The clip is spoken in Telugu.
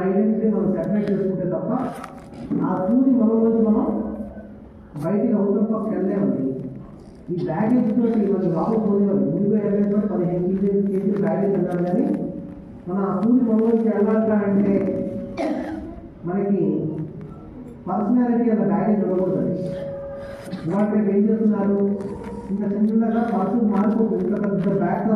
ఐడెంటిటీ మనం సెపరేట్ చేసుకుంటే తప్ప ఆ సూది మనలోంచి మనం బయటికి అవసరం పక్క వెళ్ళలేమండి. ఈ బ్యాగేజ్ తోటి మనకి రావు పోలేవాలి. ముందుగా వెళ్ళేటప్పుడు 15 కేజీలు బ్యాగేజ్ వెళ్ళాలి, కానీ మన ఆ సూది మనలోంచి వెళ్ళాలంటే మనకి పర్సనాలిటీ అన్న బ్యాగేజ్ ఉండకూడదు. వాటి ఏం చేస్తున్నారు, ఇంత చిన్నగా పర్సు మారిపోతుంది, ఇంత పెద్ద బ్యాగ్